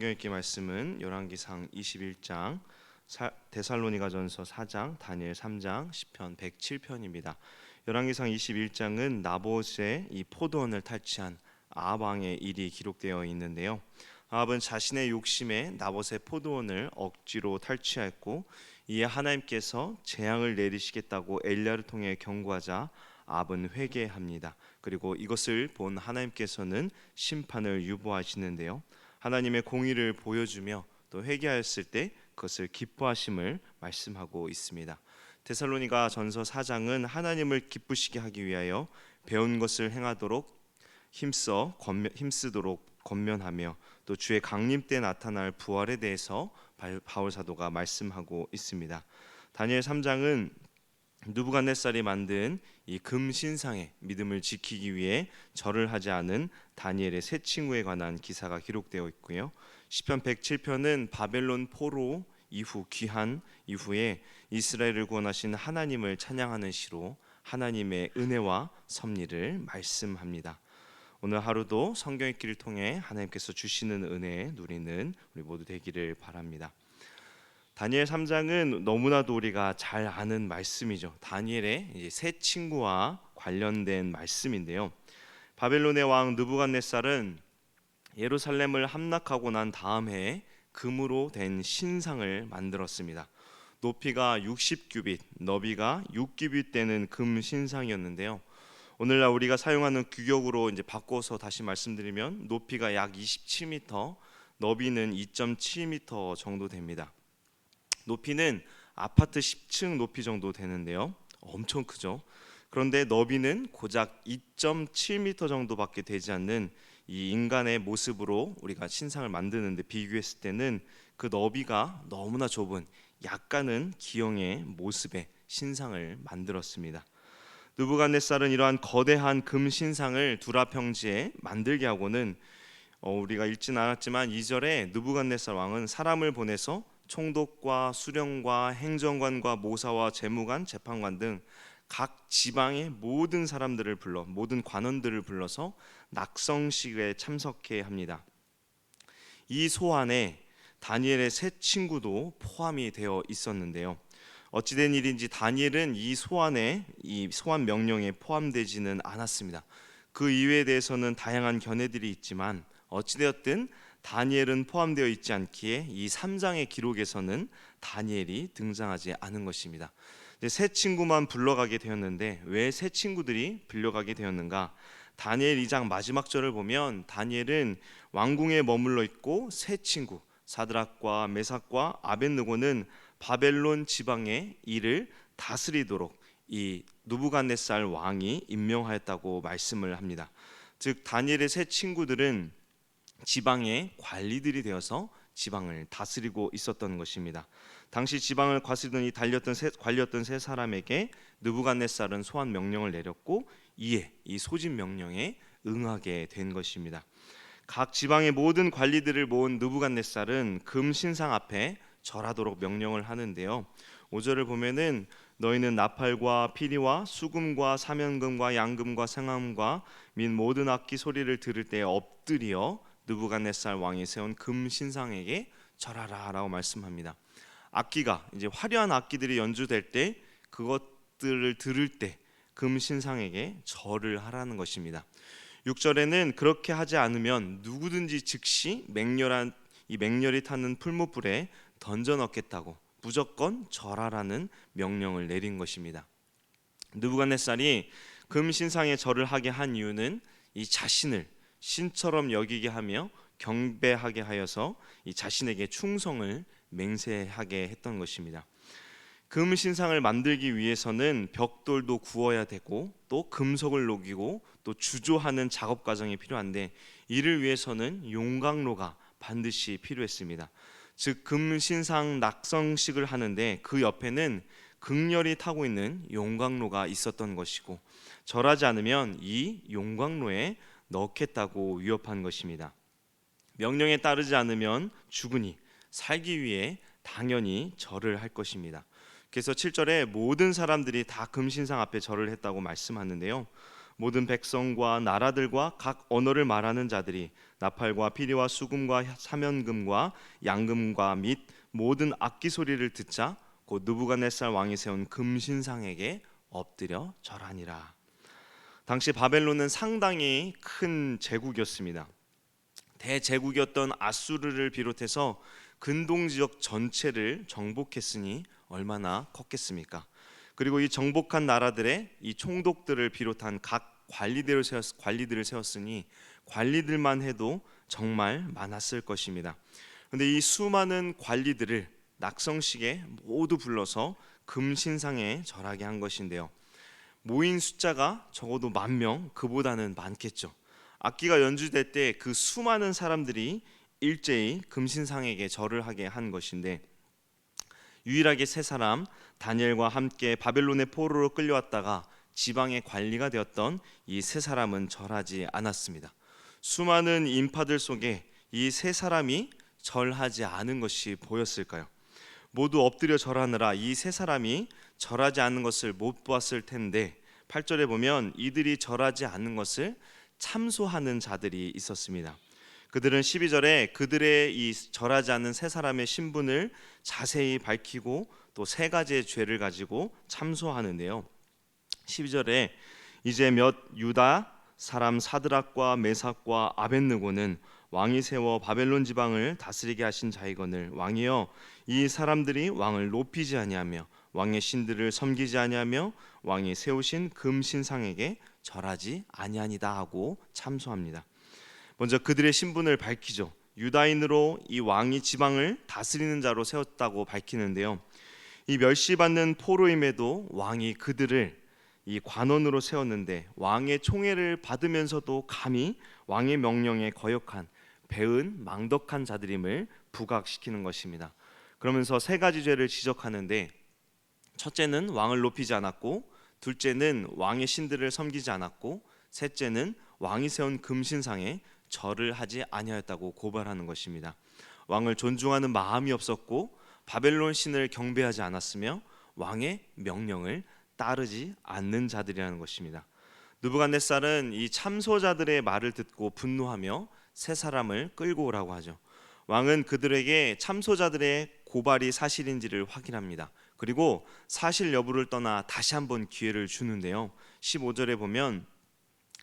성경 읽기 말씀은 열왕기상 21장, 데살로니가전서 4장, 다니엘 3장, 시편 107편입니다. 열왕기상 21장은 나봇의 이 포도원을 탈취한 아합 왕의 일이 기록되어 있는데요. 아합은 자신의 욕심에 나봇의 포도원을 억지로 탈취하였고, 이에 하나님께서 재앙을 내리시겠다고 엘리야를 통해 경고하자 아합은 회개합니다. 그리고 이것을 본 하나님께서는 심판을 유보하시는데요. 하나님의 공의를 보여주며 또 회개하였을 때 그것을 기뻐하심을 말씀하고 있습니다. 데살로니가 전서 4장은 하나님을 기쁘시게 하기 위하여 배운 것을 행하도록 힘쓰도록 권면하며 또 주의 강림 때 나타날 부활에 대해서 바울 사도가 말씀하고 있습니다. 다니엘 3장은 느부갓네살이 만든 이 금신상의 믿음을 지키기 위해 절을 하지 않은 다니엘의 세 친구에 관한 기사가 기록되어 있고요. 시편 107편은 바벨론 포로 이후 귀환 이후에 이스라엘을 구원하신 하나님을 찬양하는 시로 하나님의 은혜와 섭리를 말씀합니다. 오늘 하루도 성경 읽기를 통해 하나님께서 주시는 은혜에 누리는 우리 모두 되기를 바랍니다. 다니엘 3장은 너무나도 우리가 잘 아는 말씀이죠. 다니엘의 이제 세 친구와 관련된 말씀인데요. 바벨론의 왕 느부갓네살은 예루살렘을 함락하고 난 다음 해에 금으로 된 신상을 만들었습니다. 높이가 60규빗, 너비가 6규빗 되는 금 신상이었는데요. 오늘날 우리가 사용하는 규격으로 이제 바꿔서 다시 말씀드리면 높이가 약 27m, 너비는 2.7m 정도 됩니다. 높이는 아파트 10층 높이 정도 되는데요. 엄청 크죠. 그런데 너비는 고작 2.7m 정도밖에 되지 않는 이 인간의 모습으로 우리가 신상을 만드는데 비교했을 때는 그 너비가 너무나 좁은 약간은 기형의 모습의 신상을 만들었습니다. 느부갓네살은 이러한 거대한 금 신상을 두라 평지에 만들게 하고는 우리가 읽지는 않았지만 2절에 느부갓네살 왕은 사람을 보내서 총독과 수령과 행정관과 모사와 재무관, 재판관 등 각 지방의 모든 사람들을 불러 모든 관원들을 불러서 낙성식에 참석해 합니다. 이 소환에 다니엘의 세 친구도 포함이 되어 있었는데요. 어찌된 일인지 다니엘은 이 소환 명령에 포함되지는 않았습니다. 그 이유에 대해서는 다양한 견해들이 있지만 어찌되었든 다니엘은 포함되어 있지 않기에 이 3장의 기록에서는 다니엘이 등장하지 않은 것입니다. 세 친구만 불러가게 되었는데 왜 세 친구들이 불려가게 되었는가? 다니엘 2장 마지막 절을 보면 다니엘은 왕궁에 머물러 있고 세 친구 사드락과 메삭과 아벳느고는 바벨론 지방의 일을 다스리도록 이 느부갓네살 왕이 임명하였다고 말씀을 합니다. 즉 다니엘의 세 친구들은 지방의 관리들이 되어서 지방을 다스리고 있었던 것입니다. 당시 지방을 다스리던 관리였던 세 사람에게 느부갓네살은 소환 명령을 내렸고 이에 이 소집 명령에 응하게 된 것입니다. 각 지방의 모든 관리들을 모은 느부갓네살은 금 신상 앞에 절하도록 명령을 하는데요. 5절을 보면은 너희는 나팔과 피리와 수금과 사면금과 양금과 생암과 및 모든 악기 소리를 들을 때 엎드려 느부갓네살 왕이 세운 금 신상에게 절하라라고 말씀합니다. 악기가 이제 화려한 악기들이 연주될 때 그것들을 들을 때 금 신상에게 절을 하라는 것입니다. 6절에는 그렇게 하지 않으면 누구든지 즉시 맹렬히 타는 풀무불에 던져 넣겠다고 무조건 절하라는 명령을 내린 것입니다. 느부갓네살이 금 신상에 절을 하게 한 이유는 이 자신을 신처럼 여기게 하며 경배하게 하여서 이 자신에게 충성을 맹세하게 했던 것입니다. 금 신상을 만들기 위해서는 벽돌도 구워야 되고 또 금속을 녹이고 또 주조하는 작업 과정이 필요한데 이를 위해서는 용광로가 반드시 필요했습니다. 즉 금 신상 낙성식을 하는데 그 옆에는 극렬히 타고 있는 용광로가 있었던 것이고 절하지 않으면 이 용광로에 넣겠다고 위협한 것입니다. 명령에 따르지 않으면 죽으니 살기 위해 당연히 절을 할 것입니다. 그래서 7절에 모든 사람들이 다 금신상 앞에 절을 했다고 말씀하는데요. 모든 백성과 나라들과 각 언어를 말하는 자들이 나팔과 피리와 수금과 사면금과 양금과 및 모든 악기 소리를 듣자 곧 느부갓네살 왕이 세운 금신상에게 엎드려 절하니라. 당시 바벨론은 상당히 큰 제국이었습니다. 대제국이었던 아수르를 비롯해서 근동 지역 전체를 정복했으니 얼마나 컸겠습니까? 그리고 이 정복한 나라들의 이 총독들을 비롯한 각 관리들을 세웠으니 관리들만 해도 정말 많았을 것입니다. 그런데 이 수많은 관리들을 낙성식에 모두 불러서 금신상에 절하게 한 것인데요. 모인 숫자가 적어도 10,000명, 그보다는 많겠죠. 악기가 연주될 때 그 수많은 사람들이 일제히 금신상에게 절을 하게 한 것인데, 유일하게 세 사람 다니엘과 함께 바벨론의 포로로 끌려왔다가 지방의 관리가 되었던 이 세 사람은 절하지 않았습니다. 수많은 인파들 속에 이 세 사람이 절하지 않은 것이 보였을까요? 모두 엎드려 절하느라 이 세 사람이 절하지 않는 것을 못 보았을 텐데, 8절에 보면 이들이 절하지 않는 것을 참소하는 자들이 있었습니다. 그들은 12절에 그들의 이 절하지 않는 세 사람의 신분을 자세히 밝히고 또 세 가지의 죄를 가지고 참소하는데요. 12절에 이제 몇 유다 사람 사드락과 메삭과 아벳느고는 왕이 세워 바벨론 지방을 다스리게 하신 자이거늘 왕이여, 이 사람들이 왕을 높이지 아니하며 왕의 신들을 섬기지 아니하며 왕이 세우신 금신상에게 절하지 아니하니다 하고 참소합니다. 먼저 그들의 신분을 밝히죠. 유다인으로 이 왕이 지방을 다스리는 자로 세웠다고 밝히는데요. 이 멸시받는 포로임에도 왕이 그들을 이 관원으로 세웠는데 왕의 총애를 받으면서도 감히 왕의 명령에 거역한 배은 망덕한 자들임을 부각시키는 것입니다. 그러면서 세 가지 죄를 지적하는데, 첫째는 왕을 높이지 않았고, 둘째는 왕의 신들을 섬기지 않았고, 셋째는 왕이 세운 금신상에 절을 하지 아니하였다고 고발하는 것입니다. 왕을 존중하는 마음이 없었고 바벨론 신을 경배하지 않았으며 왕의 명령을 따르지 않는 자들이라는 것입니다. 느부갓네살은 이 참소자들의 말을 듣고 분노하며 세 사람을 끌고 오라고 하죠. 왕은 그들에게 참소자들의 고발이 사실인지를 확인합니다. 그리고 사실 여부를 떠나 다시 한번 기회를 주는데요. 15절에 보면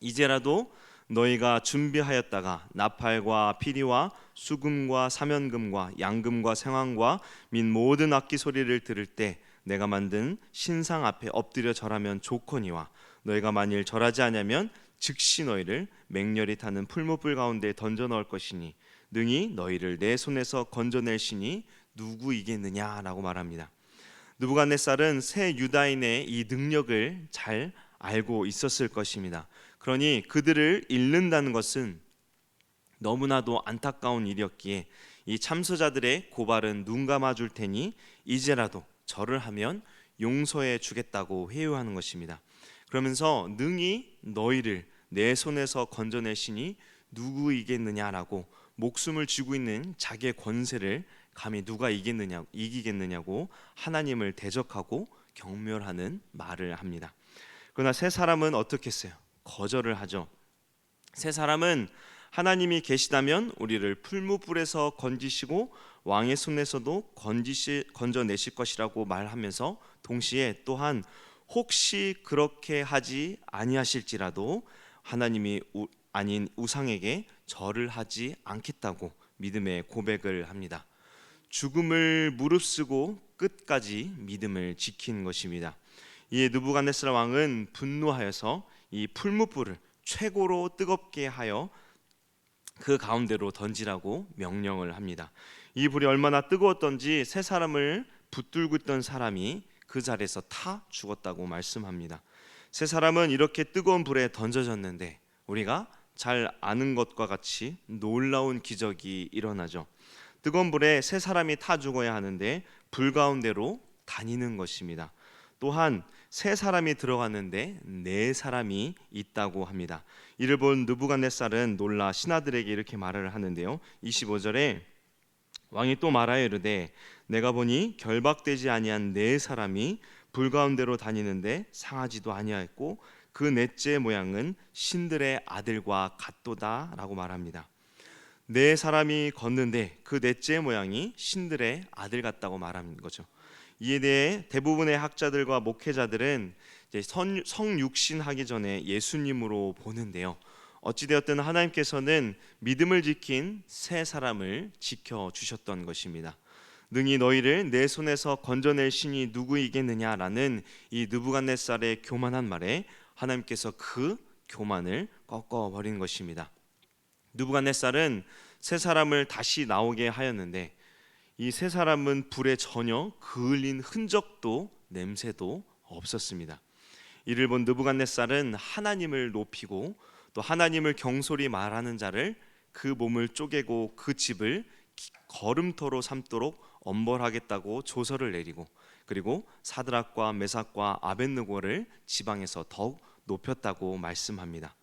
이제라도 너희가 준비하였다가 나팔과 피리와 수금과 사면금과 양금과 생황과 및 모든 악기 소리를 들을 때 내가 만든 신상 앞에 엎드려 절하면 좋거니와, 너희가 만일 절하지 아니하면 즉시 너희를 맹렬히 타는 풀무불 가운데 던져 넣을 것이니 능히 너희를 내 손에서 건져낼 신이 누구이겠느냐라고 말합니다. 느부갓네살은 새 유다인의 이 능력을 잘 알고 있었을 것입니다. 그러니 그들을 잃는다는 것은 너무나도 안타까운 일이었기에 이 참소자들의 고발은 눈 감아줄 테니 이제라도 절을 하면 용서해 주겠다고 회유하는 것입니다. 그러면서 능히 너희를 내 손에서 건져낼 신이 누구이겠느냐라고 목숨을 쥐고 있는 자기의 권세를 감히 누가 이기겠느냐고 하나님을 대적하고 경멸하는 말을 합니다. 그러나 세 사람은 어떻게 했어요? 거절을 하죠. 세 사람은 하나님이 계시다면 우리를 풀무불에서 건지시고 왕의 손에서도 건져내실 것이라고 말하면서 동시에 또한 혹시 그렇게 하지 아니하실지라도 하나님이 아닌 우상에게 절을 하지 않겠다고 믿음의 고백을 합니다. 죽음을 무릅쓰고 끝까지 믿음을 지킨 것입니다. 이에 느부갓네살 왕은 분노하여서 이 풀무불을 최고로 뜨겁게 하여 그 가운데로 던지라고 명령을 합니다. 이 불이 얼마나 뜨거웠던지 세 사람을 붙들고 있던 사람이 그 자리에서 타 죽었다고 말씀합니다. 세 사람은 이렇게 뜨거운 불에 던져졌는데 우리가 잘 아는 것과 같이 놀라운 기적이 일어나죠. 뜨거운 불에 세 사람이 타 죽어야 하는데 불 가운데로 다니는 것입니다. 또한 세 사람이 들어갔는데 네 사람이 있다고 합니다. 이를 본 느부갓네살은 놀라 신하들에게 이렇게 말을 하는데요. 25절에 왕이 또 말하여 이르되 내가 보니 결박되지 아니한 네 사람이 불 가운데로 다니는데 상하지도 아니하였고 그 넷째 모양은 신들의 아들과 같도다라고 말합니다. 네 사람이 걷는데 그 넷째 모양이 신들의 아들 같다고 말하는 거죠. 이에 대해 대부분의 학자들과 목회자들은 이제 성육신하기 전에 예수님으로 보는데요. 어찌되었든 하나님께서는 믿음을 지킨 세 사람을 지켜주셨던 것입니다. 능히 너희를 내 손에서 건져낼 신이 누구이겠느냐라는 이 느부갓네살의 교만한 말에 하나님께서 그 교만을 꺾어버린 것입니다. 느부갓네살은 세 사람을 다시 나오게 하였는데 이 세 사람은 불에 전혀 그을린 흔적도 냄새도 없었습니다. 이를 본 느부갓네살은 하나님을 높이고 또 하나님을 경솔히 말하는 자를 그 몸을 쪼개고 그 집을 거름터로 삼도록 엄벌하겠다고 조서를 내리고 그리고 사드락과 메삭과 아벳느고를 지방에서 더욱 높였다고 말씀합니다.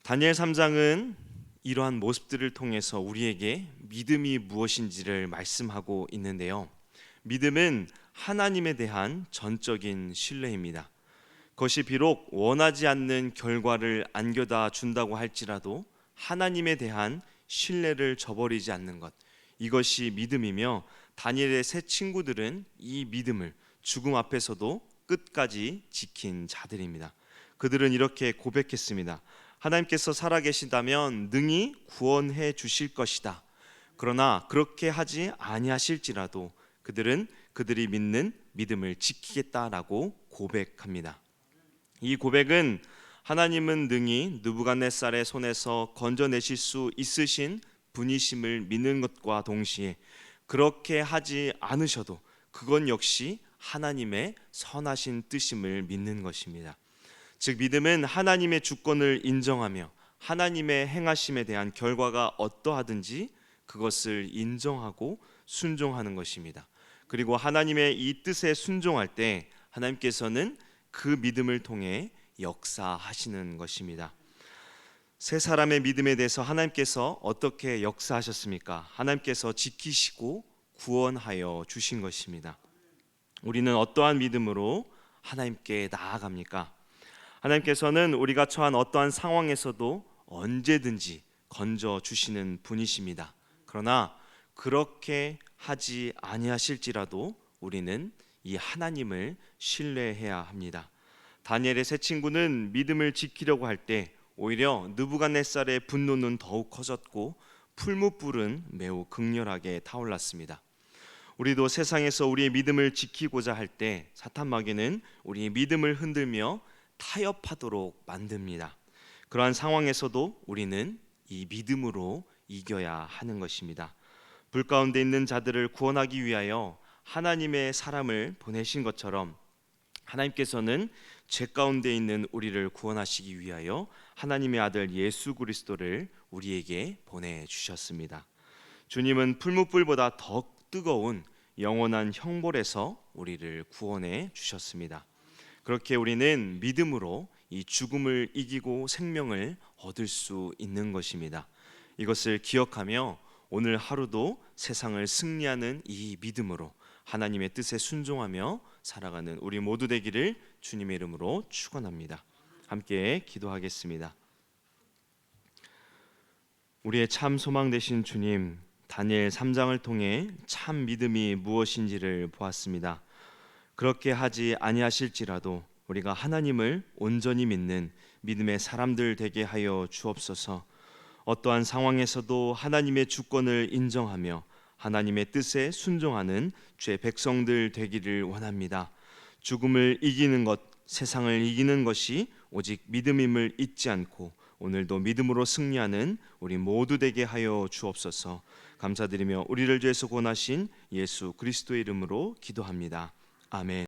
다니엘 3장은 이러한 모습들을 통해서 우리에게 믿음이 무엇인지를 말씀하고 있는데요. 믿음은 하나님에 대한 전적인 신뢰입니다. 그것이 비록 원하지 않는 결과를 안겨다 준다고 할지라도 하나님에 대한 신뢰를 저버리지 않는 것, 이것이 믿음이며 다니엘의 세 친구들은 이 믿음을 죽음 앞에서도 끝까지 지킨 자들입니다. 그들은 이렇게 고백했습니다. 하나님께서 살아계시다면 능히 구원해 주실 것이다. 그러나 그렇게 하지 아니하실지라도 그들은 그들이 믿는 믿음을 지키겠다라고 고백합니다. 이 고백은 하나님은 능히 느부갓네살의 손에서 건져내실 수 있으신 분이심을 믿는 것과 동시에 그렇게 하지 않으셔도 그건 역시 하나님의 선하신 뜻임을 믿는 것입니다. 즉 믿음은 하나님의 주권을 인정하며 하나님의 행하심에 대한 결과가 어떠하든지 그것을 인정하고 순종하는 것입니다. 그리고 하나님의 이 뜻에 순종할 때 하나님께서는 그 믿음을 통해 역사하시는 것입니다. 세 사람의 믿음에 대해서 하나님께서 어떻게 역사하셨습니까? 하나님께서 지키시고 구원하여 주신 것입니다. 우리는 어떠한 믿음으로 하나님께 나아갑니까? 하나님께서는 우리가 처한 어떠한 상황에서도 언제든지 건져 주시는 분이십니다. 그러나 그렇게 하지 아니하실지라도 우리는 이 하나님을 신뢰해야 합니다. 다니엘의 세 친구는 믿음을 지키려고 할 때 오히려 느부갓네살의 분노는 더욱 커졌고 풀무불은 매우 극렬하게 타올랐습니다. 우리도 세상에서 우리의 믿음을 지키고자 할 때 사탄 마귀는 우리의 믿음을 흔들며 타협하도록 만듭니다. 그러한 상황에서도 우리는 이 믿음으로 이겨야 하는 것입니다. 불 가운데 있는 자들을 구원하기 위하여 하나님의 사람을 보내신 것처럼 하나님께서는 죄 가운데 있는 우리를 구원하시기 위하여 하나님의 아들 예수 그리스도를 우리에게 보내주셨습니다. 주님은 풀무불보다 더 뜨거운 영원한 형벌에서 우리를 구원해 주셨습니다. 그렇게 우리는 믿음으로 이 죽음을 이기고 생명을 얻을 수 있는 것입니다. 이것을 기억하며 오늘 하루도 세상을 승리하는 이 믿음으로 하나님의 뜻에 순종하며 살아가는 우리 모두 되기를 주님의 이름으로 축원합니다. 함께 기도하겠습니다. 우리의 참 소망 되신 주님, 다니엘 3장을 통해 참 믿음이 무엇인지를 보았습니다. 그렇게 하지 아니하실지라도 우리가 하나님을 온전히 믿는 믿음의 사람들 되게 하여 주옵소서. 어떠한 상황에서도 하나님의 주권을 인정하며 하나님의 뜻에 순종하는 주의 백성들 되기를 원합니다. 죽음을 이기는 것, 세상을 이기는 것이 오직 믿음임을 잊지 않고 오늘도 믿음으로 승리하는 우리 모두 되게 하여 주옵소서. 감사드리며 우리를 죄에서 구원하신 예수 그리스도의 이름으로 기도합니다. 아멘.